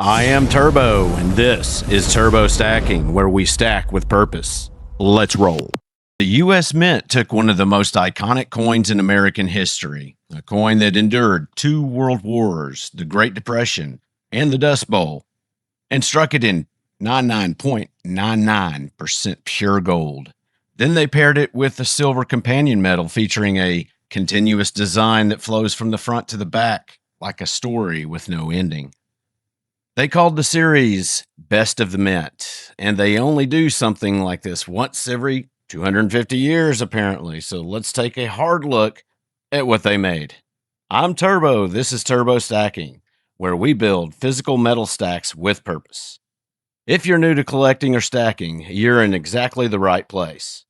I am Turbo, and this is Turbo Stacking, where we stack with purpose. Let's roll. The U.S. Mint took one of the most iconic coins in American history, a coin that endured 2 world wars, the Great Depression, and the Dust Bowl, and struck it in 99.99% pure gold. Then they paired it with a silver companion medal featuring a continuous design that flows from the front to the back, like a story with no ending. They called the series Best of the Mint, and they only do something like this once every 250 years, apparently. So let's take a hard look at what they made. I'm Turbo. This is Turbo Stacking, where we build physical metal stacks with purpose. If you're new to collecting or stacking, you're in exactly the right place.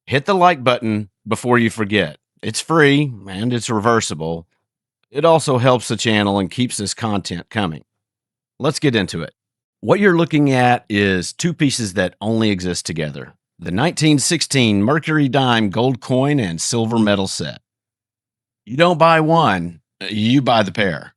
Hit the like button before you forget. It's free and it's reversible. It also helps the channel and keeps this content coming. Let's get into it. What you're looking at is 2 pieces that only exist together. The 1916 Mercury Dime gold coin and silver medal set. You don't buy one, you buy the pair.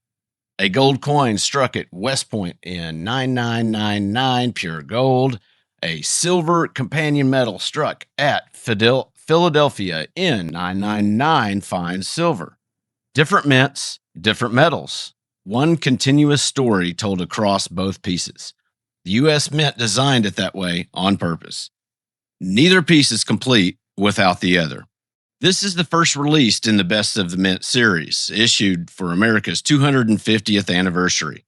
A gold coin struck at West Point in 9999 pure gold. A silver companion medal struck at Philadelphia in 999 fine silver. Different mints, different medals. One continuous story told across both pieces. The U.S. Mint designed it that way on purpose. Neither piece is complete without the other. This is the first released in the Best of the Mint series, issued for America's 250th anniversary.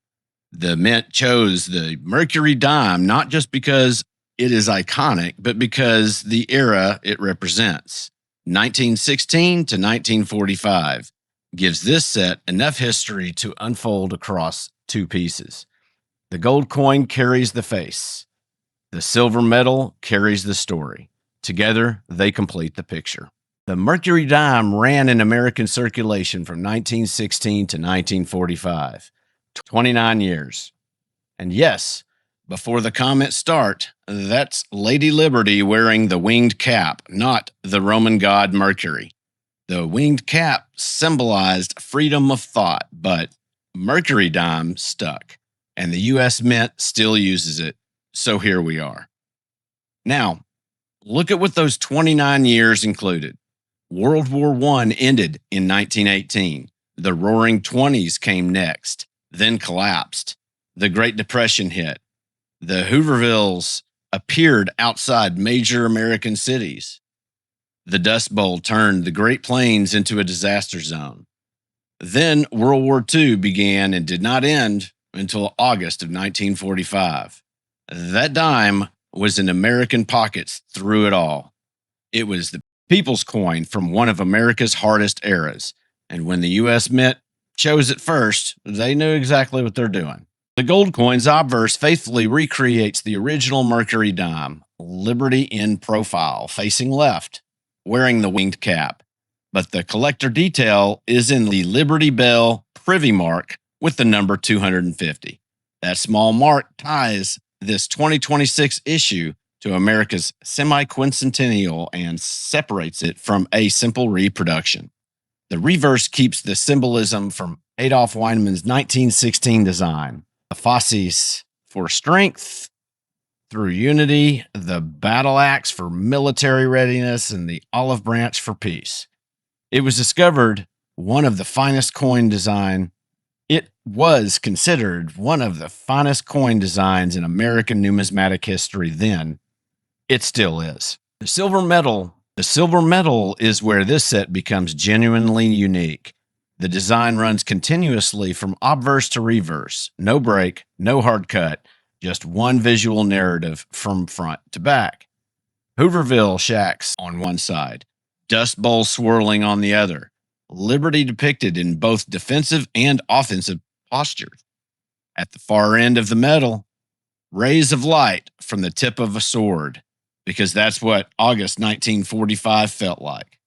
The Mint chose the Mercury Dime not just because it is iconic, but because the era it represents, 1916 to 1945. Gives this set enough history to unfold across 2 pieces. The gold coin carries the face. The silver medal carries the story. Together, they complete the picture. The Mercury Dime ran in American circulation from 1916 to 1945, 29 years. And yes, before the comments start, that's Lady Liberty wearing the winged cap, not the Roman god Mercury. The winged cap symbolized freedom of thought, but Mercury Dime stuck, and the U.S. Mint still uses it, so here we are. Now, look at what those 29 years included. World War I ended in 1918. The Roaring Twenties came next, then collapsed. The Great Depression hit. The Hoovervilles appeared outside major American cities. The Dust Bowl turned the Great Plains into a disaster zone. Then World War II began and did not end until August of 1945. That dime was in American pockets through it all. It was the people's coin from one of America's hardest eras. And when the U.S. Mint chose it first, they knew exactly what they're doing. The gold coin's obverse faithfully recreates the original Mercury Dime, Liberty in profile, facing left, wearing the winged cap, but the collector detail is in the Liberty Bell privy mark with the number 250. That small mark ties this 2026 issue to America's semi-quincentennial and separates it from a simple reproduction. The reverse keeps the symbolism from Adolf Weinmann's 1916 design. The fasces for strength, through unity, the battle axe for military readiness, and the olive branch for peace. It was discovered one of the finest coin design. It was considered one of the finest coin designs in American numismatic history then. It still is. The silver medal is where this set becomes genuinely unique. The design runs continuously from obverse to reverse. No break, no hard cut. Just one visual narrative from front to back. Hooverville shacks on one side, Dust Bowl swirling on the other. Liberty depicted in both defensive and offensive postures. At the far end of the medal, rays of light from the tip of a sword, because that's what August 1945 felt like.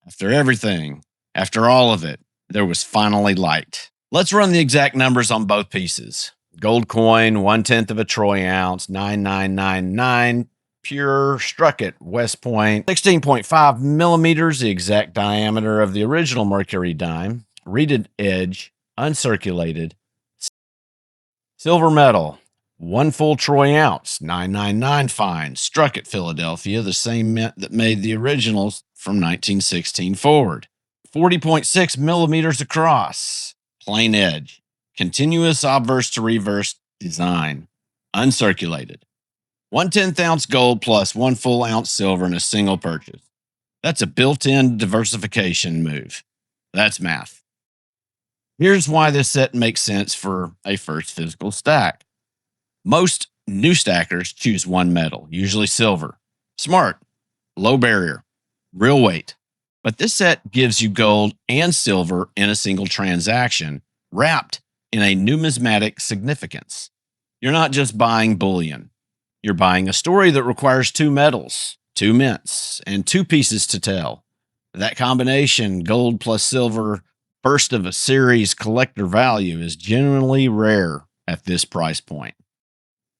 After everything, after all of it, there was finally light. Let's run the exact numbers on both pieces. Gold coin, 1/10 of a troy ounce, 9999 pure, struck at West Point, 16.5 millimeters, the exact diameter of the original Mercury Dime, reeded edge, uncirculated, Silver medal, 1 full troy ounce, 999 fine, struck at Philadelphia, the same mint that made the originals from 1916 forward. 40.6 millimeters across, plain edge, continuous obverse to reverse design, uncirculated. 1/10 ounce gold plus 1 full ounce silver in a single purchase. That's a built in diversification move. That's math. Here's why this set makes sense for a first physical stack. Most new stackers choose one metal, usually silver. Smart, low barrier, real weight. But this set gives you gold and silver in a single transaction, wrapped in a numismatic significance. You're not just buying bullion, you're buying a story that requires two metals, two mints, and two pieces to tell. That combination, gold plus silver, first of a series collector value, is genuinely rare at this price point.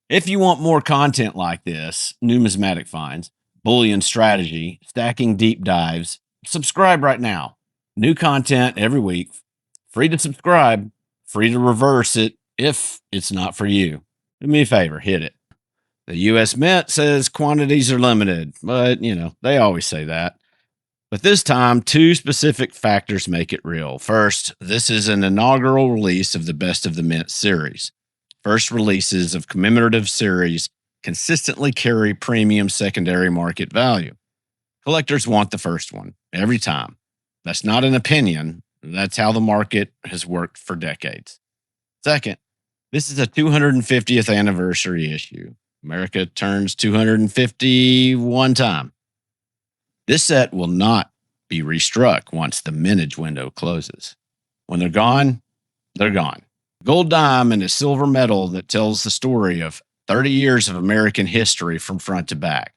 If you want more content like this, numismatic finds, bullion strategy, stacking deep dives, subscribe right now. New content every week. Free to subscribe, free to reverse it if it's not for you. Do me a favor, hit it. The US Mint says quantities are limited, but they always say that. But this time, two specific factors make it real. First, this is an inaugural release of the Best of the Mint series. First releases of commemorative series consistently carry premium secondary market value. Collectors want the first one every time. That's not an opinion. That's how the market has worked for decades. Second, this is a 250th anniversary issue. America turns 250 one time. This set will not be restruck once the mintage window closes. When they're gone, they're gone. Gold dime and a silver medal that tells the story of 30 years of American history from front to back.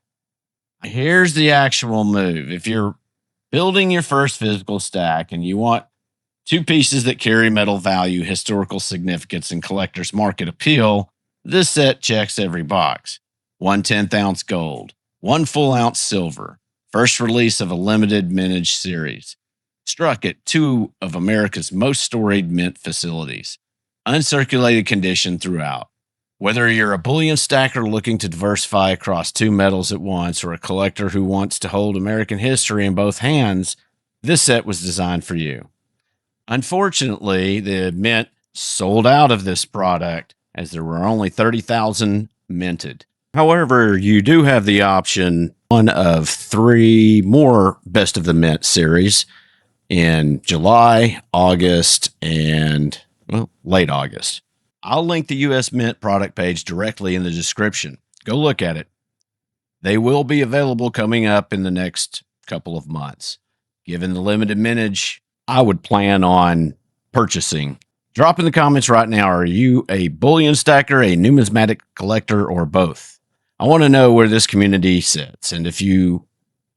Here's the actual move. If you're building your first physical stack and you want two pieces that carry metal value, historical significance, and collector's market appeal, this set checks every box. 1/10 ounce gold, 1 full ounce silver, first release of a limited mintage series, struck at two of America's most storied mint facilities, uncirculated condition throughout. Whether you're a bullion stacker looking to diversify across two metals at once or a collector who wants to hold American history in both hands, this set was designed for you. Unfortunately, the mint sold out of this product as there were only 30,000 minted. However, you do have the option, one of 3 more Best of the Mint series in July, August, and late August. I'll link the US Mint product page directly in the description. Go look at it. They will be available coming up in the next couple of months. Given the limited mintage, I would plan on purchasing. Drop in the comments right now. Are you a bullion stacker, a numismatic collector, or both? I want to know where this community sits. And if you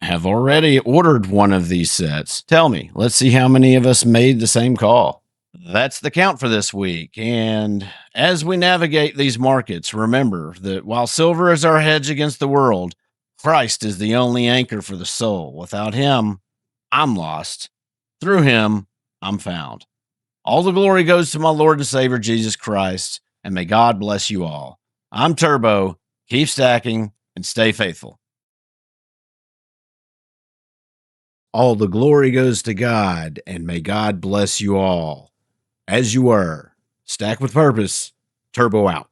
have already ordered one of these sets, tell me. Let's see how many of us made the same call. That's the count for this week. And as we navigate these markets, remember that while silver is our hedge against the world, Christ is the only anchor for the soul. Without him, I'm lost. Through him, I'm found. All the glory goes to my Lord and Savior, Jesus Christ, and may God bless you all. I'm Turbo. Keep stacking and stay faithful. All the glory goes to God, and may God bless you all. As you were, stack with purpose, Turbo out.